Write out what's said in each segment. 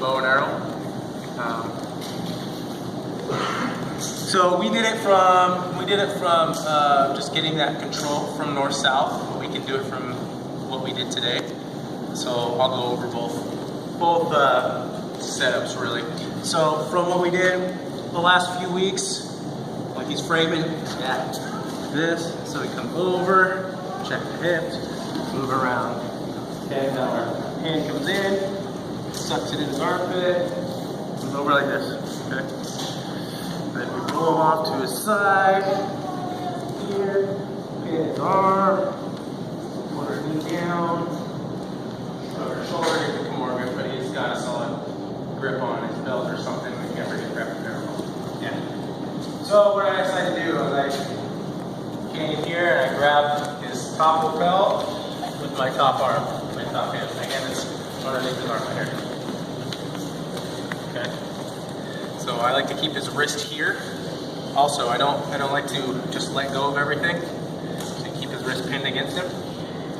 bow and arrow. So we did it from just getting that control from north-south, but we can do it from what we did today. So I'll go over both setups really. So from what we did the last few weeks, like he's framing at this, so we come over, check the hips, move around. Okay, now our hand comes in, sucks it in his armpit, comes over like this. Okay. Then we roll him off to his side, here, pin his arm, put our knee down, our shoulder, he can come more grip, but he's got a solid grip on his belt or something, we can't really grab it there. Yeah. So what I decided to do was I came here and I grabbed his top lapel with my top arm, my top hand. Again, it's underneath his arm right here. Okay. So I like to keep his wrist here. Also, I don't like to just let go of everything. So keep his wrist pinned against him.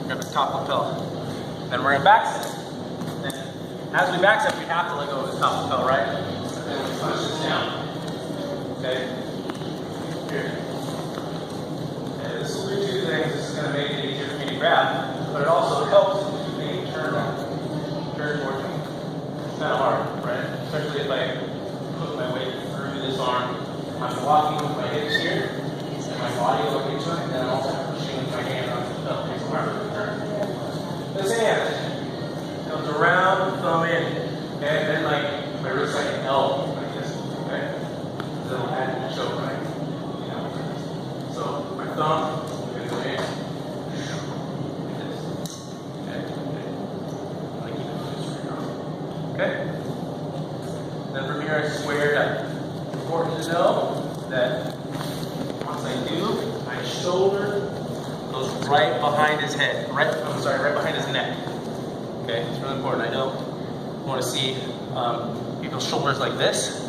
Grab his top lapel. Then we're gonna backstep. And as we backstep, we have to let go of his top lapel, right? And then we push this down. Okay. Here. Okay, this will do two things. This is gonna make it easier for me to grab, but it also helps me turn towards me. It's kind of hard, right? Especially if I put my weight through this arm. I'm walking with my hips here, and my body over into it, and then I'm also pushing with my hand on the arm. This hand comes around, thumb in, okay? And then like my wrist like an L, like this, okay? So it'll add to the choke, right? So my thumb is going in. Okay? Then from here I swear that it's important to know that once I do, my shoulder goes right behind his head. Right behind his neck. Okay, it's really important. I don't want to see people's shoulders like this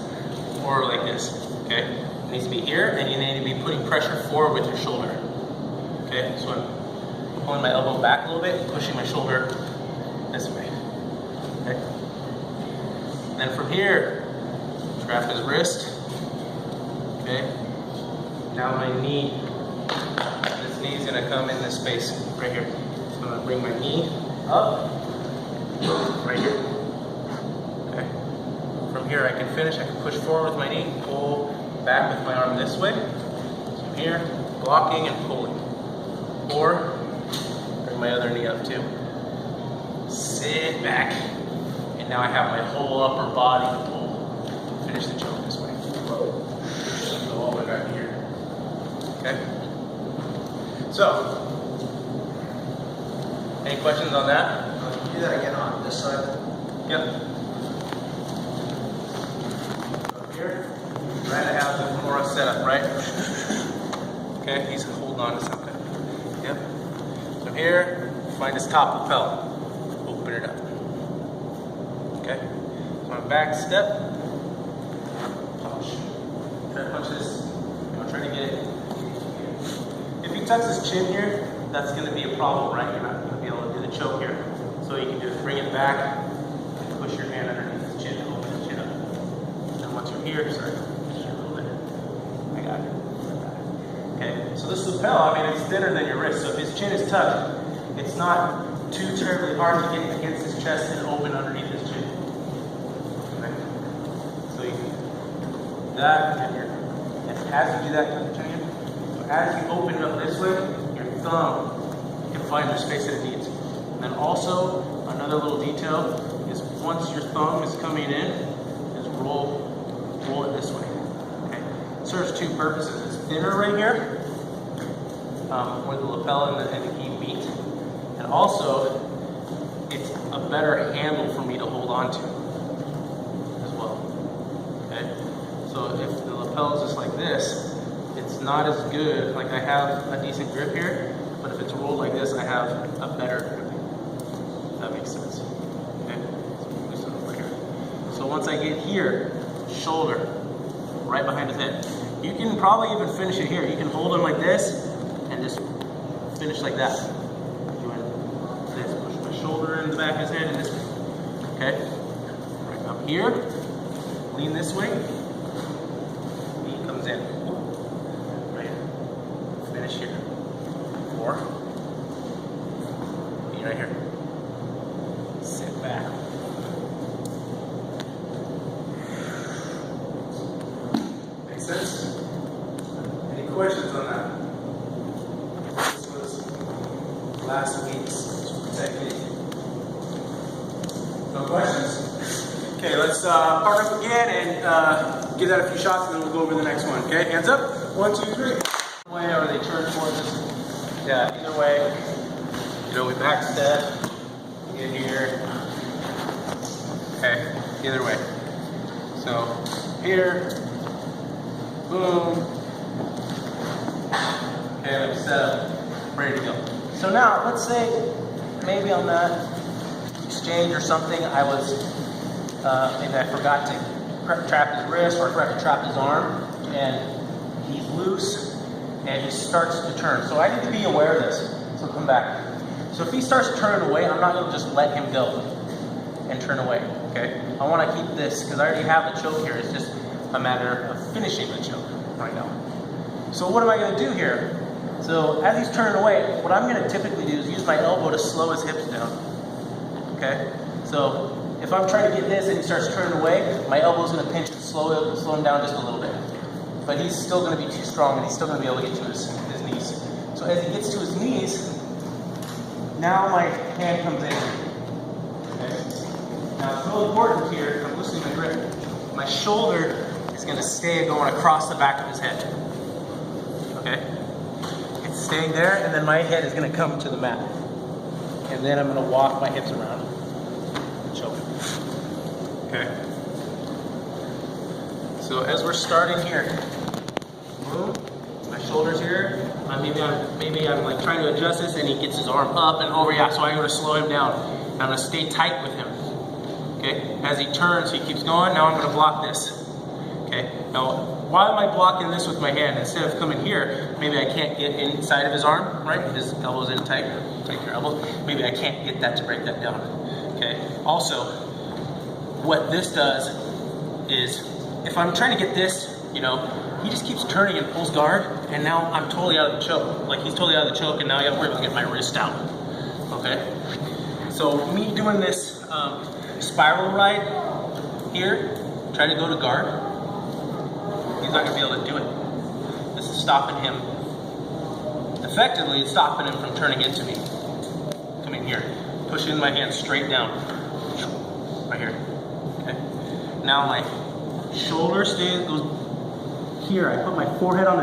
or like this. Okay? It needs to be here, and you need to be putting pressure forward with your shoulder. Okay? So I'm pulling my elbow back a little bit, pushing my shoulder this way. Okay? Then from here, grab his wrist. Okay. Now my knee. This knee is gonna come in this space right here. So I'm gonna bring my knee up, right here. Okay. From here I can finish. I can push forward with my knee, pull back with my arm this way. So here, blocking and pulling. Or bring my other knee up too. Sit back. And now I have my whole upper body to pull. Finish the choke this way. Go all the way back here. Okay? So, any questions on that? Do that again on this side. Yep. Up here, right, I have the Kimura setup, right? Okay, he's holding on to something. Yep. So here, find his top lapel. Open it up. Okay, so my back step, punch. Try to punch this. I'm trying to get it. If he tucks his chin here, that's going to be a problem, right? You're not going to be able to do the choke here. So you can just bring it back and push your hand underneath his chin and open his chin up. And then once you're here, sorry, push it a little bit. I got it. Okay, so this lapel, I mean, it's thinner than your wrist. So if his chin is tucked, it's not too terribly hard to get against his chest and open underneath his chin. So you can do that, and as you do that, so as you open it up this way, your thumb can find the space that it needs. And then also, another little detail is once your thumb is coming in, is roll it this way. Okay, it serves two purposes. It's thinner right here, where the lapel and the knee meet, and also it's a better handle for me to hold on to. Okay, so if the lapel is just like this, it's not as good. Like I have a decent grip here, but if it's rolled like this, I have a better grip. If that makes sense. Okay, so loosen over here. So once I get here, shoulder, right behind his head. You can probably even finish it here. You can hold him like this and just finish like that. Doing this, push my shoulder in the back of his head and this way. Okay, right up here, lean this way, knee comes in, right here, finish here, 4, knee right here, sit back. Make sense? Any questions on that? This was last week's technique. No questions? Okay, let's park up again and give that a few shots, and then we'll go over the next one. Okay, hands up. 1, 2, 3. Way, or they turn towards us. Yeah, either way. You know, we back step, get here. Okay, either way. So here, boom. Okay, I'm set up, ready to go. So now, let's say maybe on that exchange or something, I was, maybe I forgot to trap his wrist or forgot to trap his arm, and he's loose, and he starts to turn. So I need to be aware of this. So come back. So if he starts turning away, I'm not going to just let him go and turn away, okay? I want to keep this, because I already have a choke here. It's just a matter of finishing the choke right now. So what am I going to do here? So as he's turning away, what I'm going to typically do is use my elbow to slow his hips down, okay? So if I'm trying to get this and he starts turning away, my elbow's going to pinch and slow him down just a little bit. But he's still going to be too strong, and he's still going to be able to get to his knees. So as he gets to his knees, now my hand comes in. Okay? Now it's real important here, I'm loosening my grip. My shoulder is going to stay going across the back of his head. Okay? It's staying there, and then my head is going to come to the mat. And then I'm going to walk my hips around and choke him. Okay? So as we're starting here, boom, my shoulders here. Maybe I'm like trying to adjust this, and he gets his arm up and over. Yeah, so I'm going to slow him down. I'm going to stay tight with him. Okay, as he turns, he keeps going. Now I'm going to block this. Okay, now why am I blocking this with my hand instead of coming here? Maybe I can't get inside of his arm, right? His elbow's in tight. Take your elbow. Maybe I can't get that to break that down. Okay. Also, what this does is, if I'm trying to get this, you know, he just keeps turning and pulls guard, and now I'm totally out of the choke. Like, he's totally out of the choke, and now I gotta worry about getting my wrist out. Okay? So me doing this spiral ride here, trying to go to guard, he's not gonna be able to do it. This is stopping him. Effectively, it's stopping him from turning into me. Coming here, pushing my hand straight down, right here. Okay? Now my shoulder goes here. I put my forehead on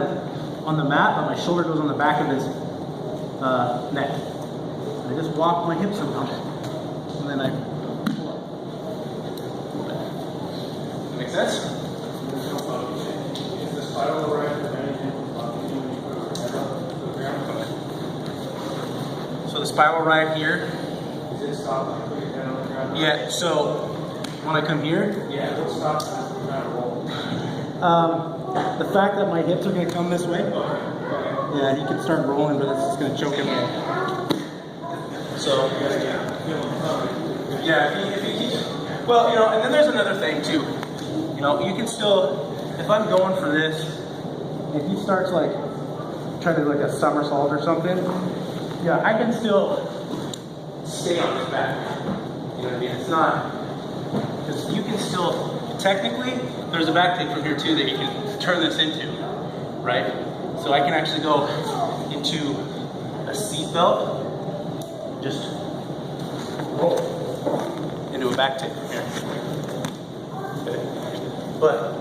the mat, but my shoulder goes on the back of his neck. I just walk my hips around, and then I pull up. Make sense? Is the spiral right or anything? So the spiral ride here. Is it stopping putting your head on the ground? Yeah. So when I come here, Yeah, it'll stop as we're trying to roll. the fact that my hips are going to come this way, yeah, he can start rolling, but it's just going to choke him in. So, yeah, if he keeps, well, you know, and then there's another thing too. You know, you can still, if I'm going for this, if he starts like trying to do like a somersault or something, yeah, I can still stay on his back. You know what I mean? It's not, because you can still, technically, there's a back take from here too that you can turn this into, right? So I can actually go into a seat belt, just roll into a back take from here. Okay. But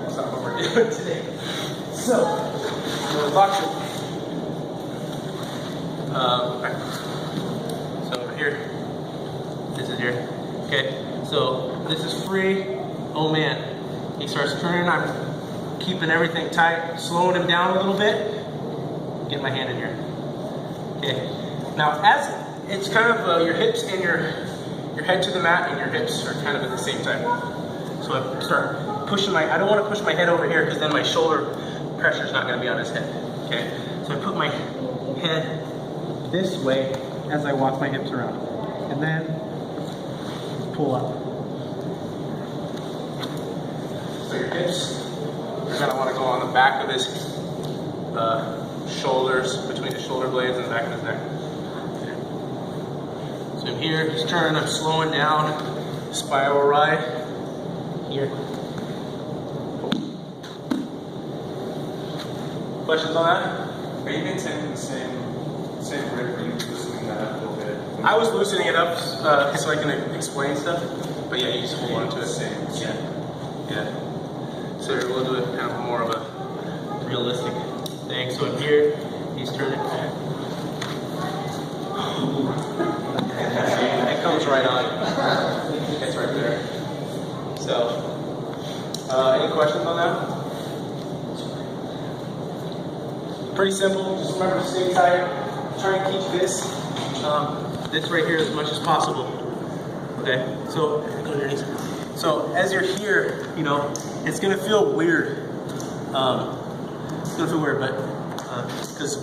that's not what we're doing today. So, boxing. So over here, this is here. Okay, so this is free. Oh man, he starts turning. I'm keeping everything tight, slowing him down a little bit. Get my hand in here. Okay. Now, as it's kind of your hips and your head to the mat, and your hips are kind of at the same time. So I start pushing I don't want to push my head over here, because then my shoulder pressure is not going to be on his head. Okay. So I put my head this way as I walk my hips around, and then pull up. hips. You're gonna want to go on the back of his shoulders, between his shoulder blades and the back of his neck. So here, he's turning, I'm slowing down, spiral ride. Here. Questions on that? Are you maintaining the same grip, or are you loosening that up a little bit? I was loosening it up so I can explain stuff, but yeah, you just hold on to it. Same. Yeah. So we'll do it kind of more of a realistic thing. So in here, he's turning. It comes right on. It's right there. So, any questions on that? Pretty simple. Just remember to stay tight. Try and keep this right here as much as possible. Okay. So go to your knees. So as you're here, you know, it's gonna feel weird. It's gonna feel weird, but because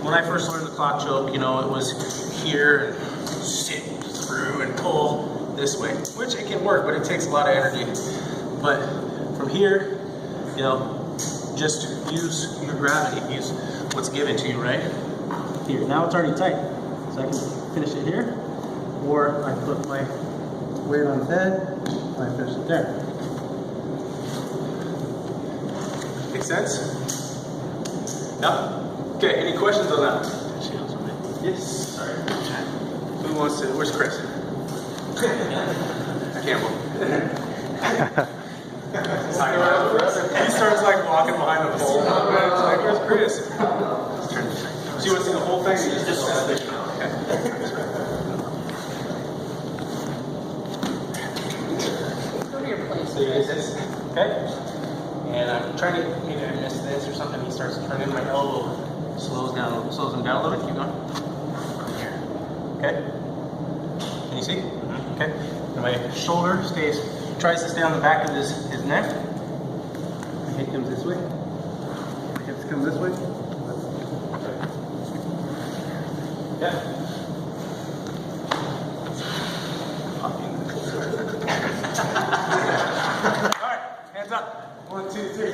when I first learned the clock choke, you know, it was here and sit through and pull this way, which it can work, but it takes a lot of energy. But from here, you know, just use your gravity, use what's given to you, right? Here, now it's already tight, so I can finish it here, or I put my weight on the bed, and I finish it there. Make sense? No? Okay, any questions on that? Yes. Sorry. Who wants to? Where's Chris? Campbell. He starts like walking behind the pole. It's like, where's Chris? So you want to see the whole thing? Just okay. Go to your place. So you guys this, okay? And I'm trying to, maybe I missed this or something. He starts turning my elbow, slows him down a little bit. Keep going. Okay? Can you see? Okay. And my shoulder tries to stay on the back of his neck. My head comes this way. My hips come this way. Yeah. All right, hands up. 1, 2, 3.